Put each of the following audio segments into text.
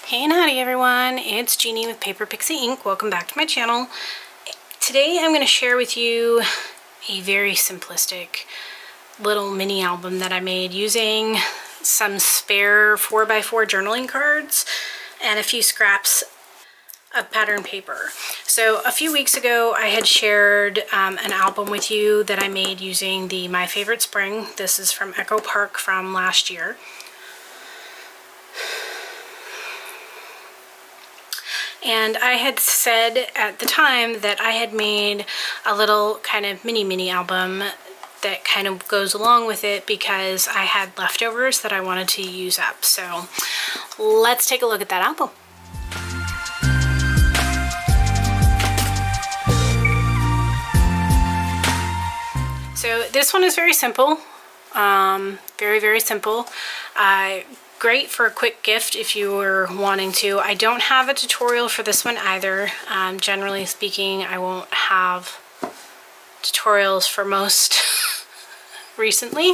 Hey and howdy everyone, it's Jeannie with Paper Pixie Ink. Welcome back to my channel. Today I'm going to share with you a very simplistic little mini album that I made using some spare 4x4 journaling cards and a few scraps of pattern paper. So a few weeks ago I had shared an album with you that I made using the My Favorite Spring. This is from Echo Park from last year. And I had said at the time that I had made a little kind of mini album that kind of goes along with it because I had leftovers that I wanted to use up. So let's take a look at that album. So this one is very simple, very simple. Great for a quick gift if you were wanting to. I don't have a tutorial for this one either. Generally speaking, I won't have tutorials for most recently.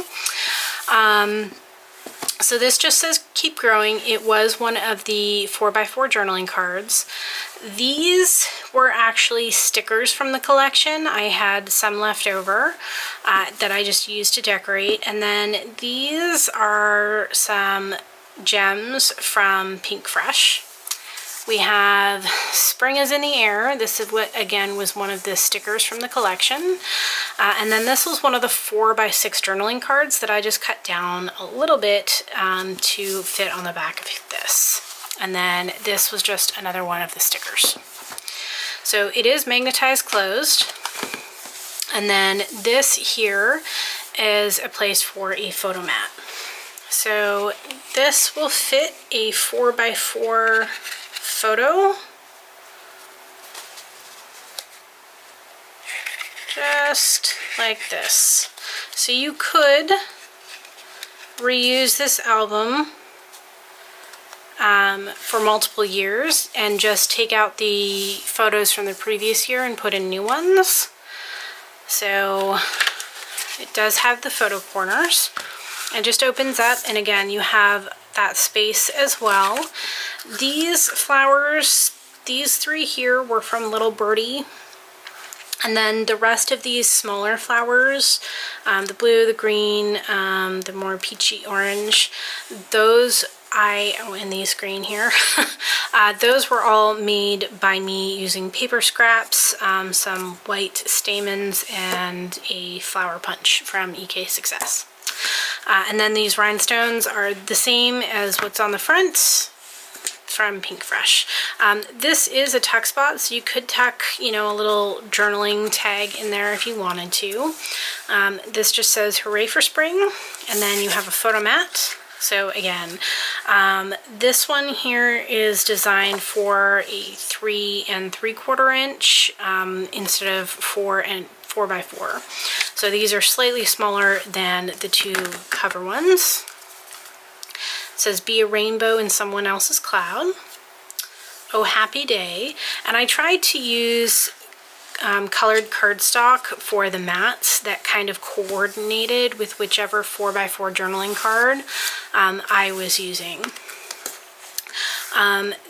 So this just says keep growing. It was one of the 4x4 journaling cards. These were actually stickers from the collection. I had some left over that I just used to decorate. And then these are some gems from Pink Fresh. We have Spring is in the Air. This is what, again, was one of the stickers from the collection. And then this was one of the 4x6 journaling cards that I just cut down a little bit to fit on the back of this. And then this was just another one of the stickers. So it is magnetized closed. And then this here is a place for a photo mat. So this will fit a 4x4 photo. Just like this. So you could reuse this album for multiple years and just take out the photos from the previous year and put in new ones. So it does have the photo corners. It just opens up, and again you have that space as well. These flowers, these three here, were from Little Birdie, and then the rest of these smaller flowers, the blue, the green, the more peachy orange, those and these green here, those were all made by me using paper scraps, some white stamens, and a flower punch from EK Success. And then these rhinestones are the same as what's on the front from Pink Fresh. This is a tuck spot, so you could tuck, you know, a little journaling tag in there if you wanted to. This just says hooray for spring, and then you have a photo mat. So again, this one here is designed for a 3 3/4 inch instead of 4x4. So these are slightly smaller than the two cover ones. It says be a rainbow in someone else's cloud. Oh happy day. And I tried to use colored cardstock for the mats that kind of coordinated with whichever 4x4 journaling card I was using.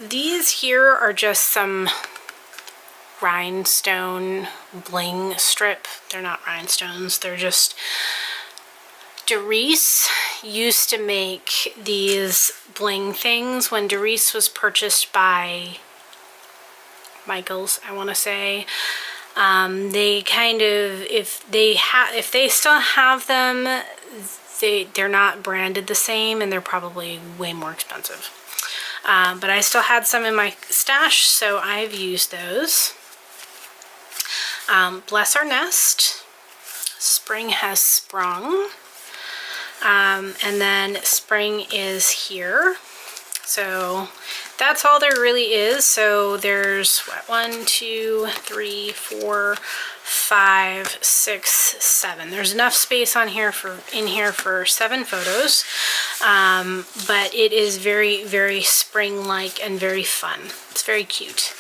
These here are just some rhinestone bling strip. They're not rhinestones, they're just... Doris used to make these bling things when Doris was purchased by Michaels, I want to say. They kind of, if they still have them, they're not branded the same, and they're probably way more expensive. But I still had some in my stash, so I've used those. Bless Our Nest, Spring Has Sprung, and then Spring Is Here. So that's all there really is. So there's what, 1, 2, 3, 4, 5, 6, 7. There's enough space in here for 7 photos. But it is very spring-like and very fun. It's very cute.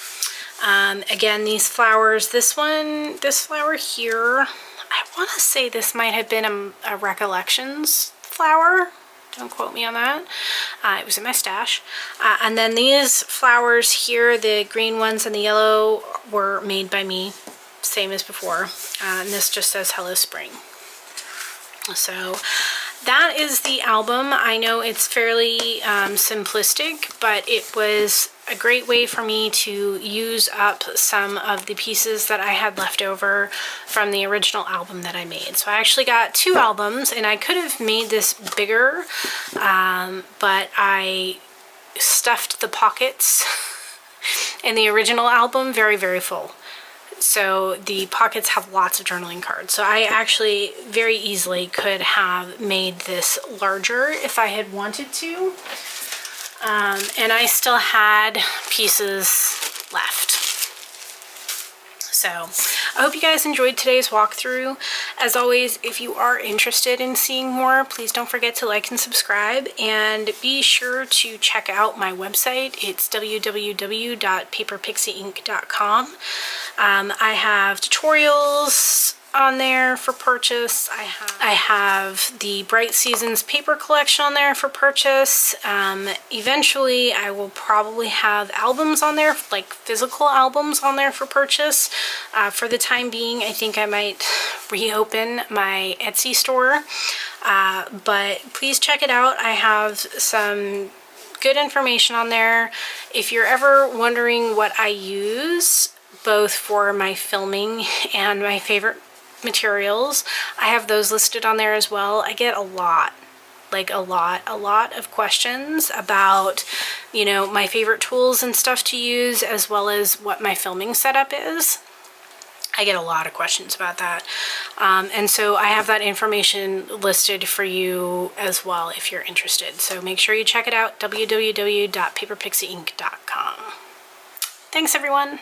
Again, these flowers, this flower here, I want to say this might have been a Recollections flower. Don't quote me on that. It was in my stash. And then these flowers here, the green ones and the yellow, were made by me, same as before. And this just says Hello Spring. So that is the album. I know it's fairly simplistic, but it was a great way for me to use up some of the pieces that I had left over from the original album that I made. So I actually got 2 albums, and I could have made this bigger, but I stuffed the pockets in the original album very, very full. So the pockets have lots of journaling cards. So I actually very easily could have made this larger if I had wanted to. And I still had pieces left. So I hope you guys enjoyed today's walkthrough. As always, if you are interested in seeing more, please don't forget to like and subscribe, and be sure to check out my website. It's www.paperpixieinc.com. I have tutorials on there for purchase. I have the Bright Seasons paper collection on there for purchase. Eventually I will probably have albums on there, like physical albums on there for purchase. For the time being, I think I might reopen my Etsy store, but please check it out. I have some good information on there. If you're ever wondering what I use both for my filming and my favorite materials, I have those listed on there as well. I get a lot of questions about, you know, my favorite tools and stuff to use, as well as what my filming setup is. I get a lot of questions about that. And so I have that information listed for you as well if you're interested. So make sure you check it out, www.paperpixieinc.com. Thanks everyone.